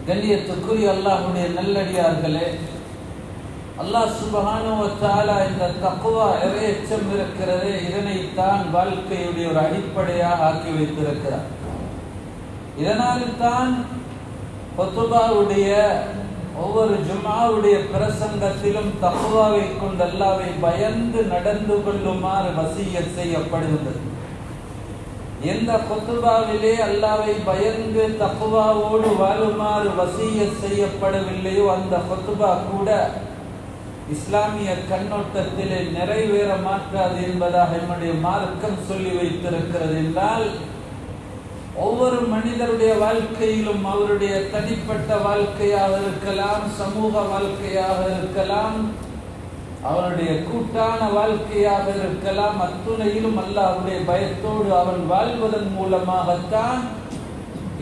கண்ணியத்துக்குரிய அல்லாஹ்வுடைய நல்லடியார்களே, அல்லாஹ் சுப்ஹானஹு வ தஆலா இந்த தக்வா இறையச்சம் இருக்கிறதே, இதனைத்தான் வாழ்க்கையுடைய ஒரு அடிப்படையாக ஆக்கி வைத்திருக்கிறார். இதனால் தான் குத்பாவுடைய ஒவ்வொரு ஜும்ஆவுடைய பிரசங்கத்திலும் தக்வாவை கொண்டு அல்லாஹ்வை பயந்து நடந்து கொள்ளுமாறு வசியத் செய்யப்படுகிறது. எந்த குத்பாவிலே அல்லாஹ்வை பயந்து தக்வாவோடு வாழுமாறு வசியத் செய்யப்படவில்லையோ அந்த குத்பா கூட இஸ்லாமிய கண்ணோட்டத்திலே நிறைவேற மாட்டாது என்பதாக என்னுடைய மார்க்கம் சொல்லி வைத்திருக்கிறது. என்றால் ஒவ்வொரு மனிதருடைய வாழ்க்கையிலும் அவருடைய தனிப்பட்ட வாழ்க்கையாக இருக்கலாம், சமூக வாழ்க்கையாக இருக்கலாம், அவனுடைய கூட்டான வாழ்க்கையாக இருக்கலாம், அத்துணையிலும் அல்லாஹ்வுடைய பயத்தோடு அவன் வாழ்வதன் மூலமாகத்தான்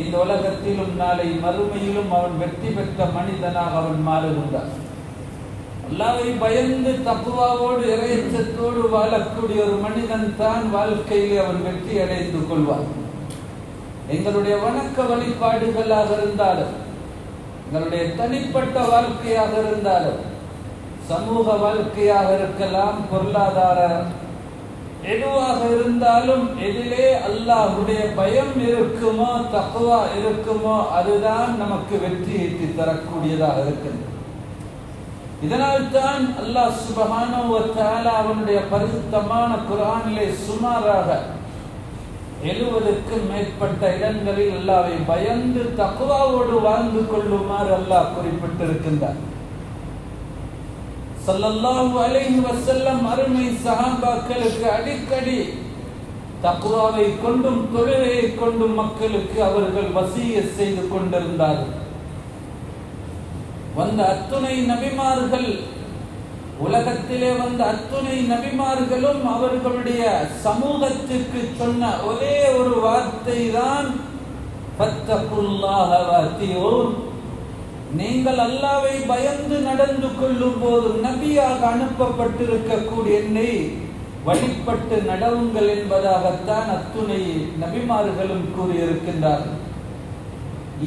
இந்த உலகத்திலும் நாளை மறுமையிலும் அவன் வெற்றி பெற்ற மனிதனாக அவன் மாறுகின்றான். அல்லாஹ்வை பயந்து தக்வாவோடு இறையச்சத்தோடு வாழக்கூடிய ஒரு மனிதன் தான் வாழ்க்கையிலே அவன் வெற்றி அடைந்து கொள்வான். எங்களுடைய வணக்க வழிபாடுகளாக இருந்தாலும், எங்களுடைய தனிப்பட்ட வாழ்க்கையாக இருந்தாலும், சமூக வாழ்க்கையாக இருக்கலாம், பொருளாதார எதுவாக இருந்தாலும், எதிலே அல்லாஹ்வுடைய பயம் இருக்குமோ, தக்வா இருக்குமோ, அதுதான் நமக்கு வெற்றி ஈட்டி தரக்கூடியதாக இருக்கிறது. இதனால் தான் அல்லாஹ் சுப்ஹானஹு வ தஆலா அவனுடைய பரிசுத்தமான குர்ஆனிலே சுமாராக 70க்கும் மேற்பட்ட இடங்களில் அல்லாஹ்வை பயந்து தக்வாவோடு வாழ்ந்து கொள்ளுமாறு அல்லாஹ் குறிப்பிட்டிருக்கின்றார். ஸல்லல்லாஹு அலைஹி வஸல்லம் அருமை சஹாபாக்களுக்கு அடிக்கடி தக்வாவை கொண்டும் தொழுகையை கொண்டும் மக்களுக்கு அவர்கள் வசியத் செய்து கொண்டிருந்தார்கள். வந்த அத்துணை நபிமார்கள், உலகத்திலே வந்த அத்துணை நபிமார்களும் அவர்களுடைய சமூகத்திற்கு சொன்ன ஒரே ஒரு வார்த்தை தான் ஃபத்தகுல்லாஹ வஅத்தியூன். நீங்கள் அல்லாஹ்வை பயந்து நடந்து கொள்ளும் போது நபியாக அனுப்பப்பட்டிருக்கக்கூடிய என்னை வழிபட்டு நடவுங்கள் என்பதாகத்தான் அத்துணை நபிமார்களும் கூறியிருக்கின்றார்கள்.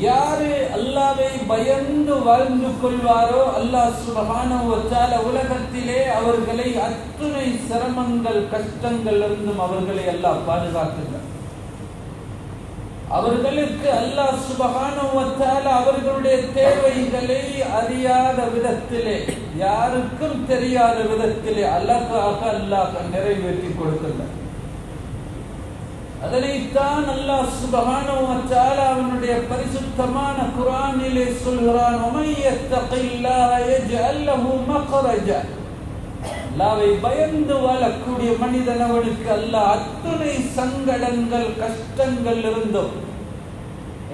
யாரு அல்லாஹ்வை பயந்து வாழ்ந்து கொள்வாரோ அல்லாஹ் சுப்ஹானஹு வ தஆலா உலகத்திலே அவர்களை அத்துணை சிரமங்கள் கஷ்டங்கள் இருந்தும் அவர்களை அல்லாஹ் பாதுகாக்கின்றார். அவர்களுக்கு அல்லாஹ் சுப்ஹானஹு வ தஆலா அவர்களுடைய தேவைகளை அறியாத விதத்திலே, யாருக்கும் தெரியாத விதத்திலே அழகாக அல்லாஹ் நிறைவேற்றி கொடுக்கின்றார். அதனைத்தான் அல்லாஹ் சுப்ஹானஹு வ தஆலா அவனுடைய பரிசுத்தமான குர்ஆனிலே சொல்கிறான், வமன் யத்தகில்லாஹ யஜ்அல் லஹு மக்ரஜா. அல்லாஹ்வை பயந்து வாழக்கூடிய மனிதன் அவனுக்கு அல்லாஹ் அத்துணை சங்கடங்கள் கஷ்டங்கள் இருந்தும்,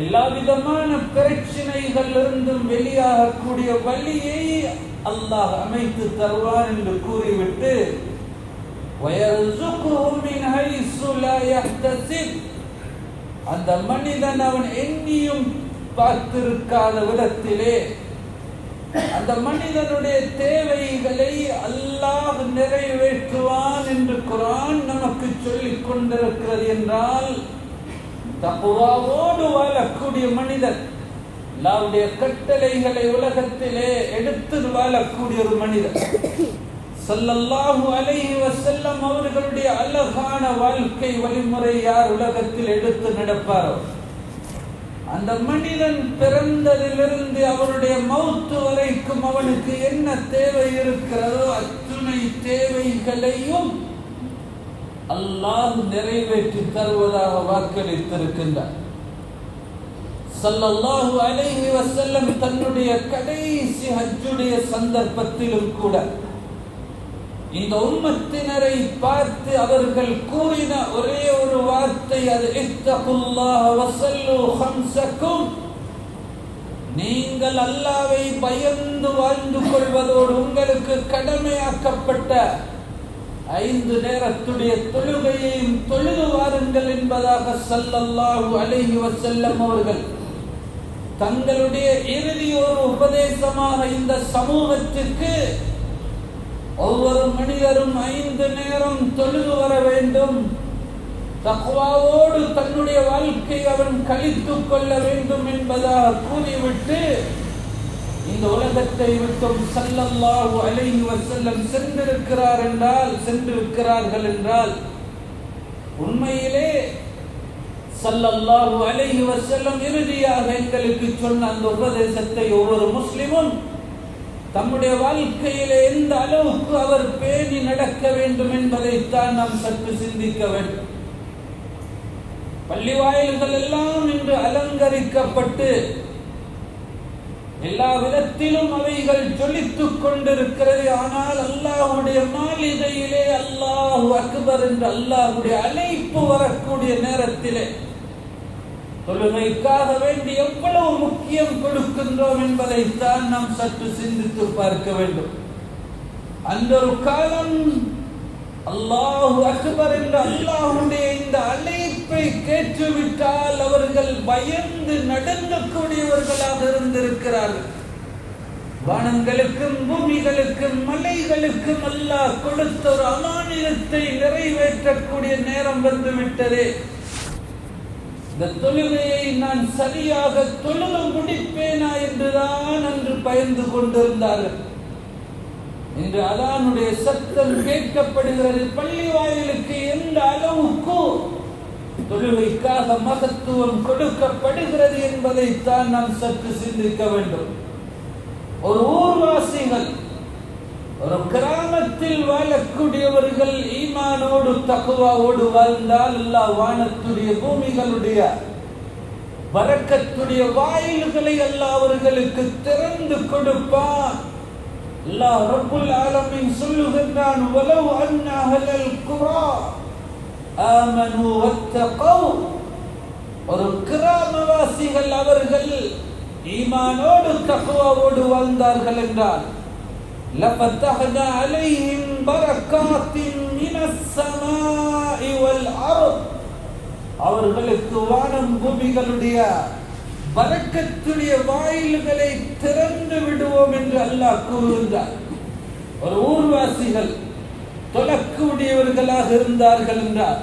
எல்லா விதமான பிரச்சனைகள் இருந்தும் வெளியாகக்கூடிய வழியை அல்லாஹ் அமைத்து தருவான் என்று கூறிவிட்டு அந்த மனிதன் அவன் எண்ணியும் பார்த்திருக்காத விதத்திலே அந்த மனிதனுடைய தேவைகளை அல்லாஹ் நிறைவேற்றுவான் என்று குர்ஆன் நமக்கு சொல்லிக் கொண்டிருக்கிறது. என்றால் தக்வாவோடு வாழக்கூடிய மனிதன், அல்லாஹ்வுடைய கட்டளைகளை உலகத்திலே எடுத்து வாழக்கூடிய ஒரு மனிதன், ஸல்லல்லாஹு அலைஹி வஸல்லம் அவர்களுடைய அழகான வாழ்க்கை வழிமுறை யார் உலகத்தில் எடுத்து நடப்பாரோ அந்த மனிதன் பிறந்ததிலிருந்து அவருடைய மௌத்து வரைக்கும் அவனுக்கு என்ன தேவை இருக்கிறதோ அத்துணை தேவைகளையும் அல்லாஹ் நிறைவேற்றி தருவதாக வாக்களித்திருக்கின்றார். ஸல்லல்லாஹு அலைஹி வஸல்லம் தன்னுடைய கடைசி ஹஜ்ஜுடைய சந்தர்ப்பத்திலும் கூட இந்த உம்மத்தினரை பார்த்து அவர்கள் கூறின ஒரே ஒரு வார்த்தை, அது இத்தகுல்லாஹ வஸல்லு ஹம்ஸக்கும். நீங்கள் அல்லாஹ்வை பயந்து வாழ்ந்து கொள்வதோடு உங்களுக்கு கடமையாக்கப்பட்ட 5 நேரத்துடைய தொழுகையையும் தொழுது வாருங்கள் என்பதாக ஸல்லல்லாஹு அலைஹி வஸல்லம் அவர்கள் தங்களுடைய இறுதி ஒரு உபதேசமாக இந்த சமூகத்திற்கு ஒவ்வொரு மனிதரும் 5 நேரம் தொழுது வர வேண்டும், தக்வாவோடு தன்னுடைய வாழ்க்கை அவன் கழித்துக் கொள்ள வேண்டும் என்பதாக கூறிவிட்டு இந்த உலகத்தை விட்டும் ஸல்லல்லாஹு அலைஹி வஸல்லம் சென்றிருக்கிறார்கள் என்றால் உண்மையிலே ஸல்லல்லாஹு அலைஹி வஸல்லம் இறுதியாக எங்களுக்கு சொன்ன அந்த உபதேசத்தை ஒவ்வொரு முஸ்லிமும் தம்முடைய வாழ்க்கையிலே எந்த அளவுக்கு அவர் பேணி நடக்க வேண்டும் என்பதைத்தான் நாம் சற்று சிந்திக்க வேண்டும். பள்ளி வாயில்கள் எல்லாம் இன்று அலங்கரிக்கப்பட்டு எல்லா விதத்திலும் அவைகள் ஜொலித்துக் கொண்டிருக்கிறது. ஆனால் அல்லாஹ்வுடைய மாளிகையிலே அல்லாஹு அக்பர் என்று அல்லாஹ்வுடைய அழைப்பு வரக்கூடிய நேரத்திலே தொழுகைக்காக வேண்டி எவ்வளவு முக்கியம் கொடுக்கின்றோம் என்பதைத்தான் நாம் சற்று சிந்தித்து பார்க்க வேண்டும். அந்த ஒரு காலம் அல்லாஹு அக்பர் என்று அல்லாஹ்வுடைய இந்த அழைப்பை கேட்டுவிட்டால் அவர்கள் பயந்து நடுங்கக்கூடியவர்களாக இருந்திருக்கிறார்கள். வானங்களுக்கும் பூமிகளுக்கும் மலைகளுக்கும் அல்லாஹ் கொடுத்த ஒரு அமானிதத்தை நிறைவேற்றக்கூடிய நேரம் வந்துவிட்டதே, இந்த தொழுகையை நான் சரியாக தொழுது முடிப்பேனா என்றுதான் அன்று பயந்து கொண்டிருந்தார்கள். இன்று அதானுடைய சத்தம் கேட்கப்படுகிறது. பள்ளி வாயிலுக்கு எந்த அளவுக்கு தொழுகைக்காக மகத்துவம் கொடுக்கப்படுகிறது என்பதைத்தான் நாம் சற்று சிந்திக்க வேண்டும். ஒரு ஊர்வாசிகள், ஒரு கிராமத்தில் வாழக்கூடியவர்கள் ஈமானோடு தக்வாவோடு வாழ்ந்தால் அல்லாஹ் வானத்துடைய பூமிகளுடைய பரக்கத்துடைய வாயில்களை அல்லாஹ் அவர்களுக்கு திறந்து கொடுப்பான். அல்லாஹ் ரப்புல் ஆலமீன் சொல்லுகின்றான், வலவ் அன்ன அஹ்லல் குரா ஆமனு வத்தகவ், ஒரு கிராமவாசிகள் அவர்கள் ஈமானோடு தக்வாவோடு வாழ்ந்தார்கள் என்றால் லஃபதஹ்னா அலைஹிம் பரக்காத்தின் மினஸ் ஸமாஇ வல் அர்த், அவர்களுக்கு வானம் பூமிகளுடைய பரக்கத்துடைய வாயில்களை திறந்து விடுவோம் என்று அல்லாஹ் கூறுகின்றார். ஒரு ஊர்வாசிகள் தொழக்கூடியவர்களாக இருந்தார்கள் என்றார்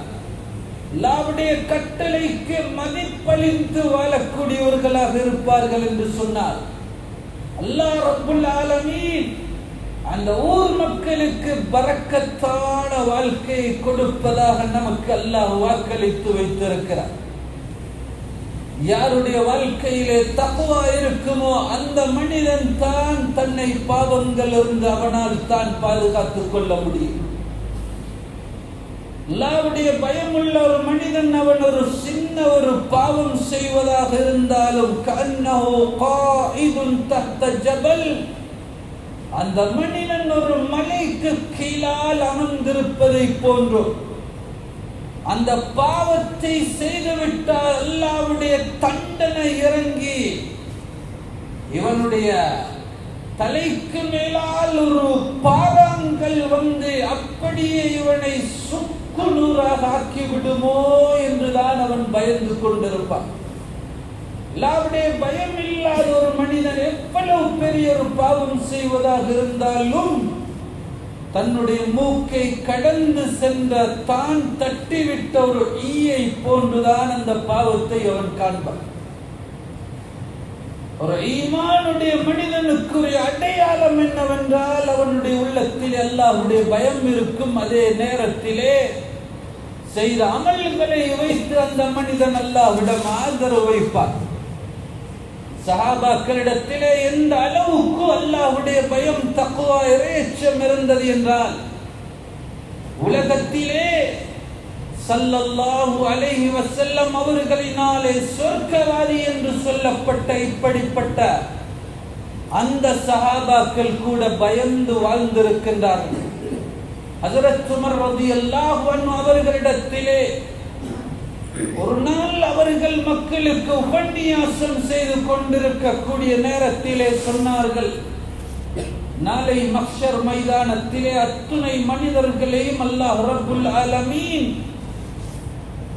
அல்லாஹ்வுடைய கட்டளைக்கு மதிப்பளித்து வாழக்கூடியவர்களாக இருப்பார்கள் என்று சொன்னார். அல்லாஹ் ரப்புல் ஆலமீன் அந்த ஊர் மக்களுக்கு பரக்கத்தான வாழ்க்கையை கொடுப்பதாக நமக்கு அல்லாஹ் வாக்களித்து வைத்திருக்கிறார். யாருடைய வாழ்க்கையிலே தக்வா இருக்குமோ அந்த மனிதன் தான் தன்னை பாவங்கள் இருந்து அவனால் தான் பாதுகாத்துக் கொள்ள முடியும். அல்லாஹ்வுடைய பயமுள்ள ஒரு மனிதன் அவன் ஒரு சின்ன ஒரு பாவம் செய்வதாக இருந்தாலும் கன்னஹு காயிதுன் தஹ்த ஜபல், அந்த மனிதன் ஒரு மலைக்கு கீழால் அமர்ந்திருப்பதை போன்று அந்த பாவத்தை செய்துவிட்டால் அல்லாஹ்வுடைய தண்டனை இறங்கி இவனுடைய தலைக்கு மேலால் ஒரு பாறாங்கல் வந்து அப்படியே இவனை சுக்குநூறாக ஆக்கிவிடுமோ என்றுதான் அவன் பயந்து கொண்டிருப்பான். அல்லாஹ்வுடைய பயம் இல்லாத ஒரு மனிதன் எவ்வளவு பெரிய ஒரு பாவம் செய்வதாக இருந்தாலும் தன்னுடைய மூக்கை கடந்து சென்ற தான் தட்டிவிட்ட ஒரு ஈயை போன்றுதான் அந்த பாவத்தை அவன் காண்பான். ஒரு ஈமானுடைய மனிதனுக்குரிய அடையாளம் என்னவென்றால் அவனுடைய உள்ளத்தில் அல்லாஹ்வுடைய பயம் இருக்கும். அதே நேரத்திலே செய்த அமல்களை வைத்து அந்த மனிதன் அல்லாஹ்விடம் ஆதரவு வைப்பான். சஹாபாக்களிடத்திலே எந்த அளவுக்கு அல்லாஹ்வுடைய பயம் தக்வா இறையச்சம் இருந்தது என்றால் உலகத்திலே ஸல்லல்லாஹு அலைஹி வஸல்லம் அவர்களினாலே சொர்க்கவாதி என்று சொல்லப்பட்ட இப்படிப்பட்ட அந்த சஹாபாக்கள் கூட பயந்து வாழ்ந்திருக்கின்றார்கள். ஹஜ்ரத் உமர் ரலியல்லாஹு அன்ஹு அவர்களிடத்திலே ஒரு நாள் அவர்கள் மக்களுக்கு உபன்யாசம் செய்து கொண்டிருக்கக்கூடிய நேரத்திலே சொன்னார்கள், நாளை மஹ்ஷர் மைதானத்திலே அத்துணை மனிதர்களையும் அல்லாஹ் ரப்புல் ஆலமீன்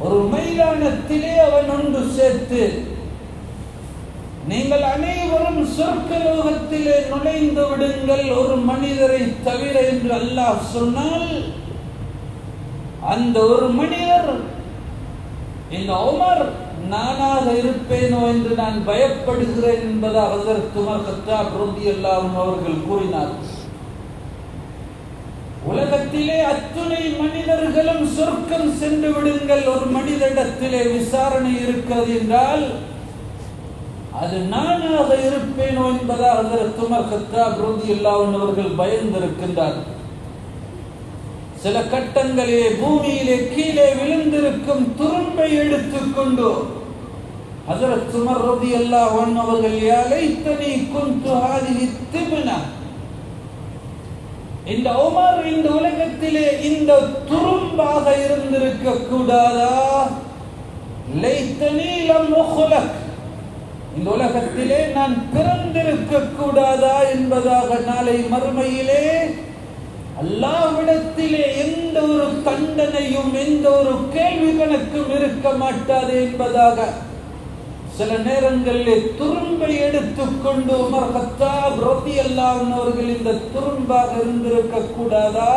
ஒரு மைதானத்திலே அவன் ஒன்று சேர்த்து நீங்கள் அனைவரும் சொர்க்கலோகத்திலே நுழைந்து விடுங்கள் ஒரு மனிதரை தவிர என்று அல்லாஹ் சொன்னால் அந்த ஒரு மனிதர் இந்த உமர் நானாக இருப்பேனோ என்று நான் பயப்படுகிறேன் என்பதாக ஹஜ்ரத் உமர் கத்தாப் ரலியல்லாஹு அன்ஹு அவர்கள் கூறினார். உலகத்திலே அத்துணை மனிதர்களும் சொர்க்கம் சென்று விடுங்கள், ஒரு மனிதனிடத்திலே விசாரணை இருக்கிறது என்றால் அது நானாக இருப்பேனோ என்பதாக ஹஜ்ரத் உமர் கத்தாப் ரலியல்லாஹு அன்ஹு அவர்கள் பயந்திருக்கின்றார். சில கட்டங்களிலே பூமியிலே கீழே விழுந்திருக்கும் துரும்பை எடுத்துக்கொண்டு ஹஜ்ரத் உமர் ரலியல்லாஹு அன்ஹு அவர்கள் யா லைத்தனி குன்து ஹாதிஹி திப்னா, இந்த உமர் இந்த உலகத்திலே இந்த துரும்பாக இருந்திருக்க கூடாதா, லைத்தனி லம் உக்லக், இந்த உலகத்திலே நான் பிறந்திருக்க கூடாதா என்பதாக நாளை மறுமையிலே அல்லாஹ்விடத்திலே எந்த ஒரு தண்டனையும் எந்த ஒரு கேள்வி கணக்கும் இருக்க மாட்டாது என்பதாக சில நேரங்களிலே துரும்பை எடுத்துக்கொண்டு உமர் கத்தாப் ரலியல்லாஹு அன்ஹு அவர்கள் இந்த துரும்பாக இருந்திருக்க கூடாதா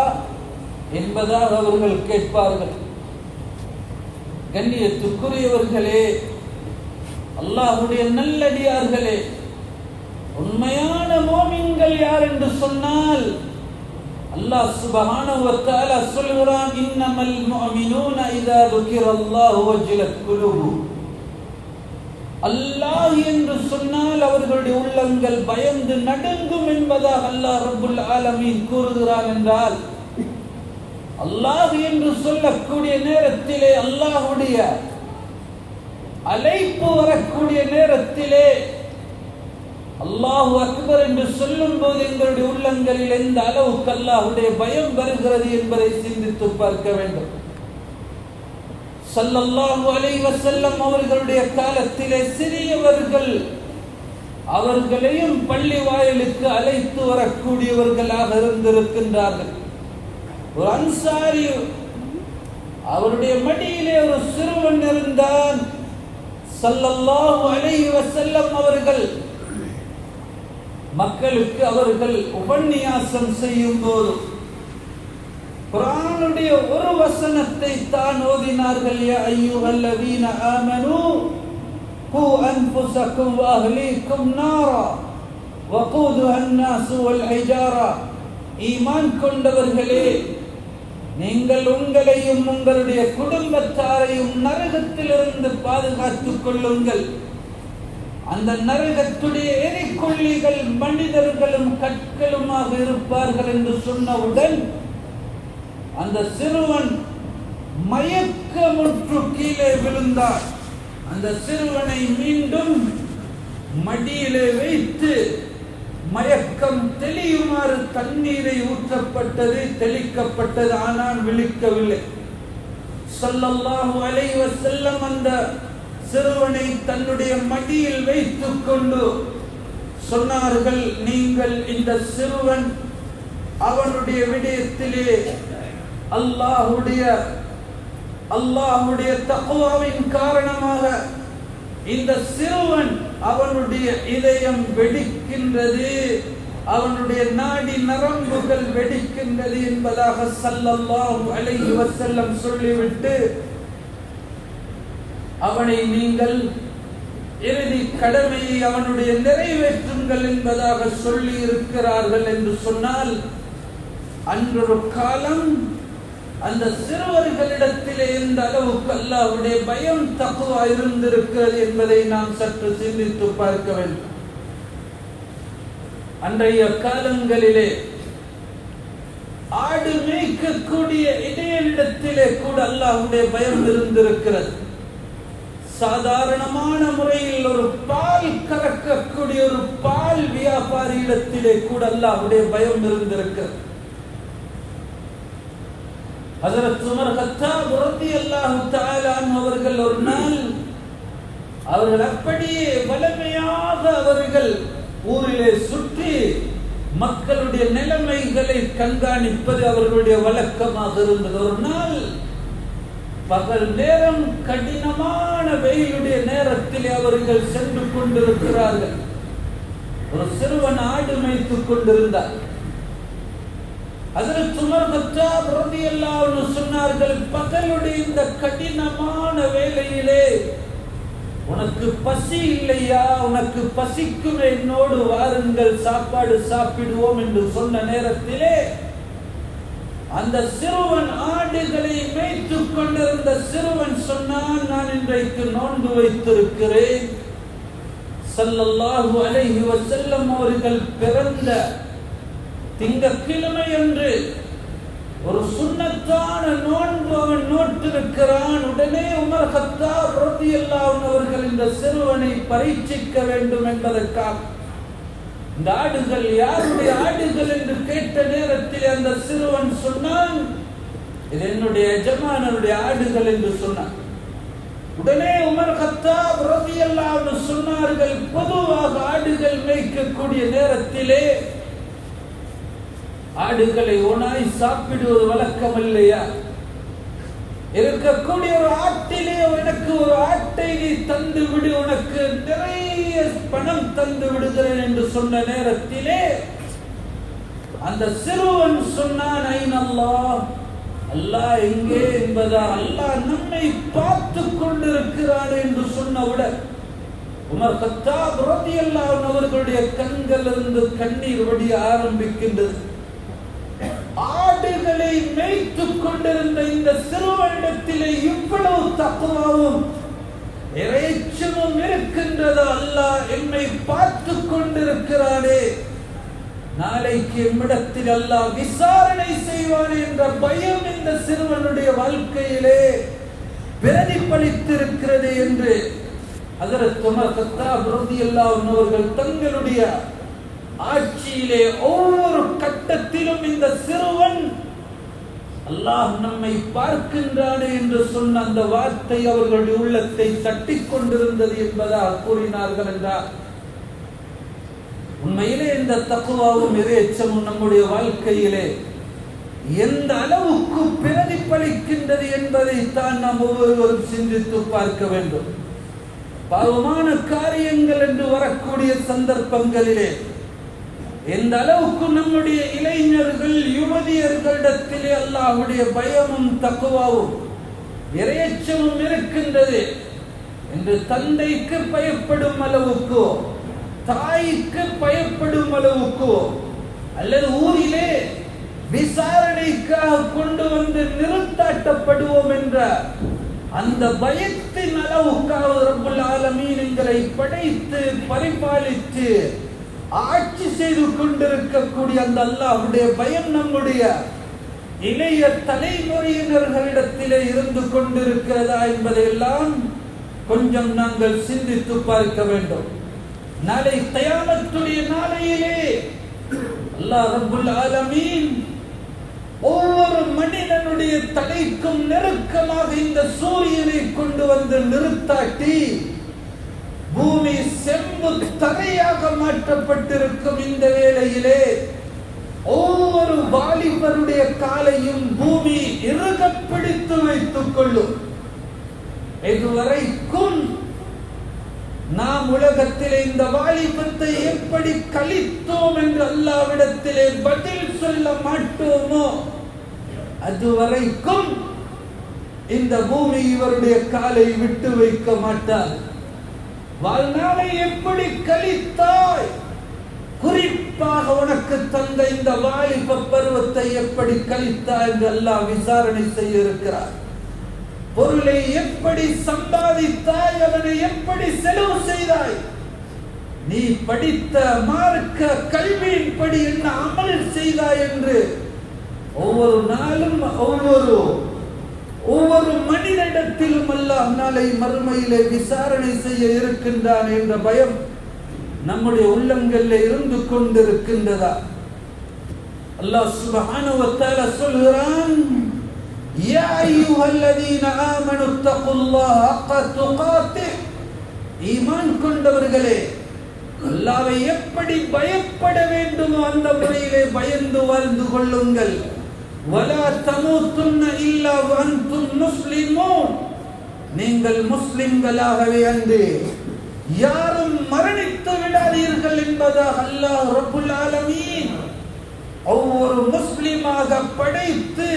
என்பதாக அவர்கள் கேட்பார்கள். கண்ணியத்துக்குரியவர்களே, அல்லாஹ்வுடைய நல்லடியார்களே, உண்மையான மோமின்கள் யார் என்று சொன்னால் அல்லாஹ் சுப்ஹானஹு வ தஆலா சொல்கிறான், இன்னமல் முஃமினூன இதா ذுகிரல்லாஹு வஜிலத் குலூபுஹும், அல்லாஹ் என்று சொன்னால் அவர்களுடைய உள்ளங்கள் பயந்து நடுங்கும் என்பதாக அல்லாஹ் ரப்புல் ஆலமீன் கூறுகிறான். என்றால் அல்லாஹ் என்று சொல்லக்கூடிய நேரத்திலே, அல்லாஹ்வுடைய அழைப்பு வரக்கூடிய நேரத்திலே அல்லாஹு அக்பர் என்று சொல்லும் போது எங்களுடைய உள்ளங்களில் எந்த அளவுக்கு அல்லாஹ்வுடைய பயம் வருகிறது என்பதை சிந்தித்து பார்க்க வேண்டும். ஸல்லல்லாஹு அலைஹி வஸல்லம் அவர்களுடைய காலத்திலே சிறியவர்கள் அவர்களையும் பள்ளி வாயிலுக்கு அழைத்து வரக்கூடியவர்களாக இருந்திருக்கின்றார்கள். ஒரு அன்சாரி, அவருடைய மடியிலே ஒரு சிறுவன் இருந்தான். ஸல்லல்லாஹு அலைஹி வஸல்லம் அவர்கள் மக்களுக்கு அவர்கள் உபன்யாசம் செய்யும் போது குர்ஆனுடைய ஒரு வசனத்தை தான் ஓதினார்கள். யா அய்யுஹல்லதீன ஆமனூ கூ அன்ஃபுஸக்கும் வ அஹ்லீக்கும் நாரா வகூதுஹா அன்-நாஸ் வல் ஹிஜாரா, ஈமான் கொண்டவர்களே, நீங்கள் உங்களையும் உங்களுடைய குடும்பத்தாரையும் நரகத்திலிருந்து பாதுகாத்துக் கொள்ளுங்கள். அந்த நரகத்துடைய எரிக்கொள்ளிகள் மனிதர்களும் கற்களுமாக இருப்பார்கள் என்று சொன்னவுடன் அந்த சிறுவன் மயக்கமுற்று கீழே விழுந்தார். அந்த சிறுவனை மீண்டும் மடியிலே வைத்து மயக்கம் தெளியுமாறு தண்ணீரை ஊற்றப்பட்டது, தெளிக்கப்பட்டது. ஆனால் விழிக்கவில்லை. ஸல்லல்லாஹு அலைஹி வஸல்லம் அந்த சிறுவனை தன்னுடைய மடியில் வைத்துக் கொண்டு சொன்னார்கள், நீங்கள் இந்த சிறுவன் அவனுடைய விடயத்திலே அல்லாஹ்வுடைய தக்வாவின் காரணமாக இந்த சிறுவன் அவனுடைய இதயம் வெடிக்கின்றது, அவனுடைய நாடி நரம்புகள் வெடிக்கின்றது என்பதாக ஸல்லல்லாஹு அலைஹி வஸல்லம் சொல்லிவிட்டு அவனை நீங்கள் இறுதி கடமையை அவனுடைய நிறைவேற்றுங்கள் என்பதாக சொல்லி இருக்கிறார்கள் என்று சொன்னால், அன்றொரு காலம் அந்த சிறுவர்களிடத்திலே எந்த அளவுக்கு அல்லாஹ்வுடைய பயம் தக்வா இருந்திருக்கிறது என்பதை நாம் சற்று சிந்தித்து பார்க்க வேண்டும். அன்றைய காலங்களிலே ஆடு மேய்க்கக்கூடிய இடையிடத்திலே கூட அல்லாஹ்வுடைய பயம் இருந்திருக்கிறது. சாதாரணமான முறையில் ஒரு பால் கறக்கக்கூடிய ஒரு பால் வியாபாரியிடத்திலே கூட அல்லாஹ்வுடைய பயம் இருந்திருக்கிறது. ஹஜ்ரத் உமர் கத்தாப் ரலியல்லாஹு தஆலா அன்ஹு அவர்கள் ஒரு நாள் அவர்கள் அப்படியே வலிமையாக அவர்கள் ஊரிலே சுற்றி மக்களுடைய நிலைமைகளை கண்காணிப்பது அவர்களுடைய வழக்கமாக இருந்தது. ஒரு நாள் பகல் நேரம் கடினமான வெயிலுடைய நேரத்திலே அவர்கள் சென்று கொண்டிருக்கிறார்கள். ஒரு சிறுவன் ஆடு மேய்த்துக் கொண்டிருந்தார். ஹஜ்ரத் உமர் கத்தாப் ரலியல்லாஹு அன்ஹு சொன்னார்கள், பகலுடைய இந்த கடினமான வேளையிலே உனக்கு பசி இல்லையா? உனக்கு பசிக்கும், என்னோடு வாருங்கள், சாப்பாடு சாப்பிடுவோம் என்று சொன்ன நேரத்திலே அந்த சிறுவன், ஆடுகளை மேய்த்துக் கொண்டிருந்த சிறுவன் சொன்னான், நான் இன்றைக்கு நோன்பு வைத்திருக்கிறேன். ஸல்லல்லாஹு அலைஹி வஸல்லம் அவர்கள் பிறந்த திங்கட்கிழமை அன்று ஒரு சுன்னத்தான நோன்பு அவன் நோட்டிருக்கிறான். உடனே உமர் கத்தாப் ரலியல்லாஹு அன்ஹு அவர்கள் இந்த சிறுவனை பரீட்சிக்க வேண்டும் என்பதற்காக, இந்த ஆடுகள் யாருடைய ஆடுகள் என்று கேட்ட நேரத்தில் அந்த சிறுவன் சொன்னான், இது என்னுடைய எஜமானருடைய ஆடுகள் என்று சொன்னான். உடனே உமர் கத்தாப் ரலியல்லாஹு அன்ஹு சொன்னார்கள், பொதுவாக ஆடுகள் மேய்க்கக்கூடிய நேரத்திலே ஆடுகளை ஒனாய் சாப்பிடுவது வழக்கம் இல்லையா? இருக்கக்கூடிய ஒரு ஆட்டிலே எனக்கு ஒரு ஆட்டை நீ தந்து விடு, உனக்கு நிறைய பணம் தந்து விடுகிறேன் என்று சொன்ன நேரத்திலே அந்த சிறுவன் சொன்னான், ஐனல்லாஹ், அல்லாஹ் எங்கே என்பதா? அல்லாஹ் நம்மை பார்த்து கொண்டிருக்கிறான் என்று சொன்னவுடன் உமர் கத்தாப் ரலியல்லாஹு அன்ஹு அவர்களுடைய கண்களிலிருந்து கண்ணீர் வடிய ஆரம்பிக்கின்றது. ஆடுகளை மேய்த்துக் கொண்டிருந்த இந்த சிறுவனிடத்திலே இவ்வளவு தக்வாவும் இறைச்சமும் இருக்கின்றது. அல்லாஹ் என்னை பார்த்து கொண்டிருக்கிறானே, நாளைக்கு எம்மிடத்தில் அல்லாஹ் விசாரணை செய்வான் என்ற பயம் இந்த சிறுவனுடைய வாழ்க்கையிலே பிரதிபலித்திருக்கிறது என்று ஹஜ்ரத் உமர் கத்தாப் ரலியல்லாஹு அன்ஹு அவர்கள் தங்களுடைய ஆட்சியிலே ஒவ்வொரு கட்டத்திலும் இந்த சிறுவன் அல்லாஹ் நம்மை பார்க்கின்றானே என்று சொன்ன அந்த வார்த்தை அவர்களுடைய உள்ளத்தை தட்டிக் கொண்டிருந்தது என்பதாக கூறினார்கள் என்றார். உண்மையிலே இந்த தக்வாவும் இறைச்சமும் நம்முடைய வாழ்க்கையிலே எந்த அளவுக்கு பிரதிபலிக்கின்றது என்பதை தான் நாம் ஒவ்வொருவரும் சிந்தித்து பார்க்க வேண்டும். பாவமான காரியங்கள் என்று வரக்கூடிய சந்தர்ப்பங்களிலே எந்த அளவுக்கு நம்முடைய இளைஞர்கள், யுவதியர்களிடத்திலே அல்லாஹ்வுடைய பயமும் தக்வாவும் இறைச்சமும் இருக்கின்றது என்று தந்தைக்கு பயப்படும் அளவுக்கு, தாய்க்கு பயப்படும் அளவுக்கு, அல்லது ஊரிலே விசாரணைக்காக கொண்டு வந்து நிறுத்தாட்டப்படுவோம் என்ற அந்த பயத்தின் அளவுக்காக ரப்புல் ஆலமீன் எங்களை படைத்து பரிபாலித்து ஆட்சி செய்து கொண்டிருக்கக்கூடிய அந்த அல்லாஹ்வுடைய பயம் நம்முடைய இளைய தலைமுறையினர்களிடத்திலே இருந்து கொண்டிருக்கிறதா என்பதையெல்லாம் கொஞ்சம் நாங்கள் சிந்தித்து பார்க்க வேண்டும். நாளை கியாமத்துடைய நாளையிலே அல்லாஹ் ரப்புல் ஆலமீன் ஒவ்வொரு மனிதனுடைய தலைக்கும் நெருக்கமாக இந்த சூரியனை கொண்டு வந்து நிறுத்தாட்டி பூமி செம்பு தரையாக மாற்றப்பட்டிருக்கும் இந்த வேளையிலே ஒவ்வொரு வாலிபருடைய காலையும் பூமி இறுக பிடித்து வைத்துக் கொள்ளும். இதுவரைக்கும் நாம் உலகத்திலே இந்த வாலிபத்தை எப்படி கழித்தோம் என்று அல்லாஹ்விடத்திலே பதில் சொல்ல மாட்டோமோ, அதுவரைக்கும் இந்த பூமி இவருடைய காலை விட்டு வைக்க மாட்டார். வாழ்நாளை எப்படி கழித்தாய், குறிப்பாக உனக்கு தந்த இந்த வாலிப பருவத்தை எப்படி கழித்தாய் என்று அல்லாஹ் விசாரணை செய்ய இருக்கிறார். பொருளை எப்படி சம்பாதித்தாய், அதனை எப்படி செலவு செய்தாய், நீ படித்த மார்க்க கல்வியின்படி என்ன அமல் செய்தாய் என்று ஒவ்வொரு நாளும் ஒவ்வொரு மனிதனிடத்திலும் அல்லாஹ் நாளை மறுமையிலே விசாரணை செய்ய இருக்கின்றான் என்ற பயம் நம்முடைய உள்ளங்களில் இருந்து கொண்டிருக்கின்றதா? அல்லாஹ் சுப்ஹானஹு வ தஆலா சொல்கிறான், யா அய்யுஹல்லதீன ஆமனு தகுல்லாஹ ஹக்க துகாத்திஹ், ஈமான் கொண்டவர்களே, அல்லாஹ்வை எப்படி பயப்பட வேண்டுமோ அந்த முறையிலே பயந்து வாழ்ந்து கொள்ளுங்கள். வலா தமூதுன்ன இல்லா வஅன்தும் முஸ்லிமூன், நீங்கள் முஸ்லிம்களாகவே அன்று யாரும் மரணித்து விடாதீர்கள் என்பதாக அல்லாஹ் ரப்புல் ஆலமீன் ஒவ்வொரு முஸ்லிமாக படைத்து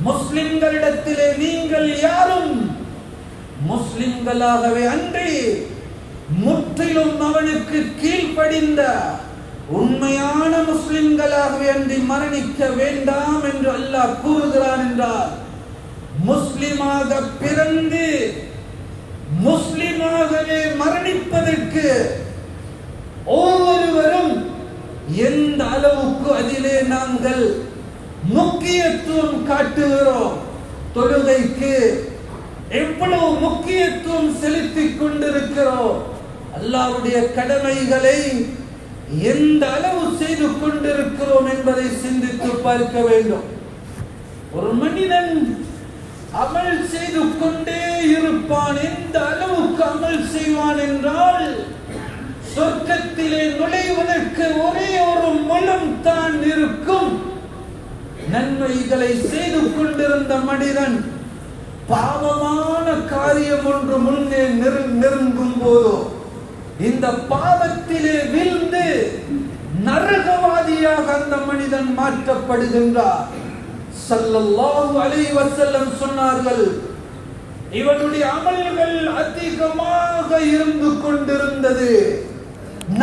முஸ்லிம்களிடத்திலே நீங்கள் யாரும் முஸ்லிம்களாகவே அன்றி முற்றிலும் அவனுக்கு கீழ்ப்படிந்த உண்மையான முஸ்லிம்களாகவே அன்றி மரணிக்க வேண்டாம் என்று அல்லாஹ் கூறுகிறான் என்றால், முஸ்லிமாக பிறந்து முஸ்லிமாகவே மரணிப்பதற்கு ஒவ்வொருவரும் எந்த அளவுக்கு அதிலே நாங்கள் முக்கியத்துவம் காட்டுகிறோம், தொழுகைக்கு எவ்வளவு முக்கியத்துவம் செலுத்திக் கொண்டிருக்கிறோம், அல்லாஹ்வுடைய கடமைகளை எந்த அளவு செய்து கொண்டிருக்கிறோம் என்பதை சிந்தித்து பார்க்க வேண்டும். ஒரு மனிதன் அமல் செய்து கொண்டே இருப்பான். எந்த அளவுக்கு அமல் செய்வான் என்றால், சொர்க்கத்திலே நுழைவதற்கு ஒரே ஒரு முலம் தான் இருக்கும். நன்மைகளை செய்து கொண்டிருந்த மனிதன் பாவமான காரியம் ஒன்று முன்னே நெருங்கும் போதோ இந்த பாவத்திலே வீழ்ந்து நரகவாதியாக அந்த மனிதன் மாற்றப்படுகின்றார். ஸல்லல்லாஹு அலைஹி வஸல்லம் சொன்னார்கள், இவனுடைய அமல்கள் அதிகமாக இருந்து கொண்டிருந்தது,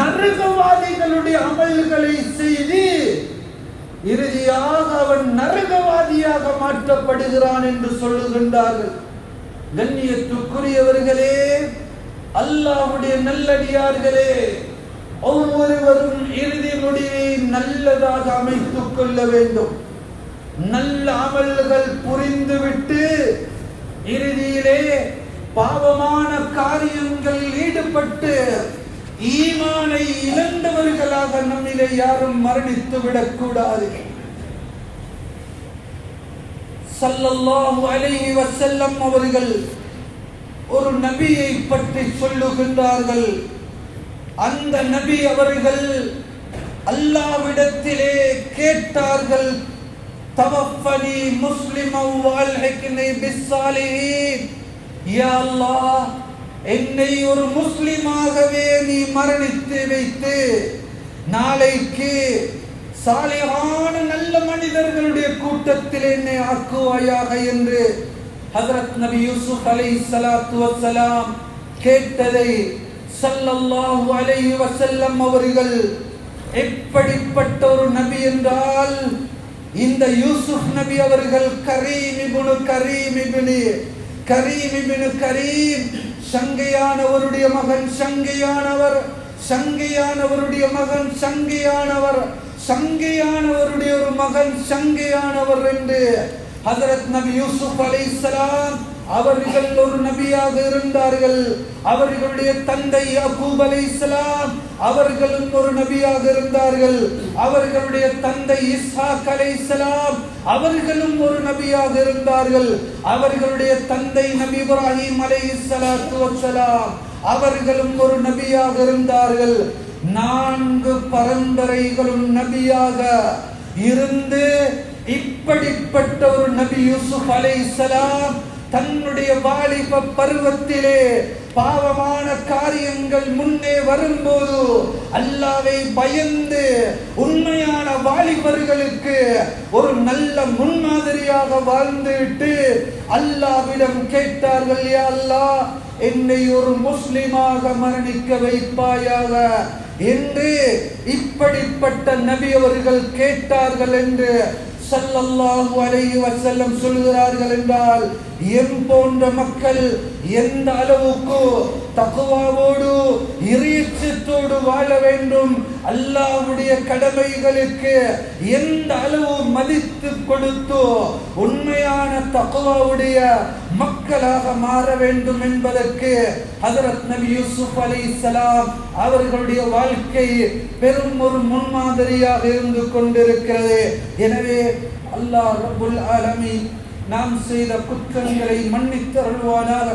நரகவாதிகளுடைய அமல்களை செய்து இறுதியாக அவன் நரகவாதியாக மாற்றப்படுகிறான் என்று சொல்லுகின்றார்கள். கண்ணியத்துக்குரியவர்களே, அல்லாஹ்வுடைய நல்லடியார்களே, ஒவ்வொருவரும் இறுதி முடிவை நல்லதாக அமைத்துக் கொள்ள வேண்டும். நல்ல அமல்கள் புரிந்துவிட்டு இறுதியிலே பாவமான காரியங்களில் ஈடுபட்டு ஈமானை இழந்தவர்களாக நம்மிலே யாரும் மரணித்து விடக்கூடாது. ஸல்லல்லாஹு அலைஹி வஸல்லம் அவர்கள் ஒரு நபியை பற்றி சொல்லுகின்றார்கள். அந்த நபி அவர்கள் அல்லாஹ்விடத்திலே கேட்டார்கள், தவஃபனி முஸ்லிமன் வஅல்ஹிக்னி பிஸ்ஸாலிஹீன். யா அல்லாஹ், என்னை ஒரு முஸ்லிமாகவே நீ மரணித்து வைத்து நாளைக்கு சாலிஹான நல்ல மனிதர்களுடைய கூட்டத்தில் என்னை ஆக்குவாயாக என்று ஹஜ்ரத் நபி யூசுப் அலைஹிஸ்ஸலாத்து வஸ்ஸலாம் கேட்டதை ஸல்லல்லாஹு அலைஹி வஸல்லம் அவர்கள் எப்படிப்பட்ட ஒரு நபி என்றால், இந்த யூசுப் நபி அவர்கள் கரீம் இப்னு கரீம் சங்கையானவருடைய மகன், சங்கையானவருடைய மகன், சங்கையானவருடைய ஒரு மகன், சங்கையானவர் என்று ஹஜ்ரத் நபி யூசுப் அலைஹிஸ்ஸலாம் அவர்கள் ஒரு நபியாக இருந்தார்கள். அவர்களுடைய தந்தை யாக்கூப் அலைஹிஸ்ஸலாம் அவர்களும் ஒரு நபியாக இருந்தார்கள். அவர்களுடைய தந்தை இஸ்ஹாக் அலைஹிஸ்ஸலாம் அவர்களும் ஒரு நபியாக இருந்தார்கள். அவர்களுடைய தந்தை நபி இப்ராஹிம் அலைஹிஸ்ஸலாத்து வஸ்ஸலாம் அவர்களும் ஒரு நபியாக இருந்தார்கள். 4 பரம்பரைகளும் நபியாக இருந்து இப்படிப்பட்ட ஒரு நபி யூசுப் அலைஹிஸ்ஸலாம் தன்னுடைய வாலிப பருவத்திலே பாவமான காரியங்கள் முன்னே வரும்போது அல்லாஹ்வை பயந்து உண்மையான வாலிபர்களுக்கு ஒரு நல்ல முன்மாதிரியாக வாழ்ந்துவிட்டு அல்லாஹ்விடம் கேட்டார்கள், யா அல்லாஹ், என்னை ஒரு முஸ்லிமாக மரணிக்க வைப்பாயாக என்று இப்படிப்பட்ட நபி அவர்கள் கேட்டார்கள் என்று ஸல்லல்லாஹு அலைஹி வஸல்லம் சொல்கிறார்கள். என்றால் எம் போன்ற மக்கள் எந்த அளவுக்கு தக்வாவோடு இறையச்சத்தோடு வாழ வேண்டும், அல்லாஹ்வுடைய கடமைகளுக்கு எந்த அளவு மதித்து கொடுத்து உண்மையான தக்வாவுடைய மக்களாக மாற வேண்டும் என்பதற்கு ஹஜ்ரத் நபி யூசுப் அலைஹிஸ்ஸலாம் அவர்களுடைய வாழ்க்கை பெரும் ஒரு முன்மாதிரியாக இருந்து கொண்டிருக்கிறது. எனவே அல்லாஹ் ரப்புல் ஆலமீன் நாம் செய்த குற்றங்களை மன்னித்து அருள்வானாக.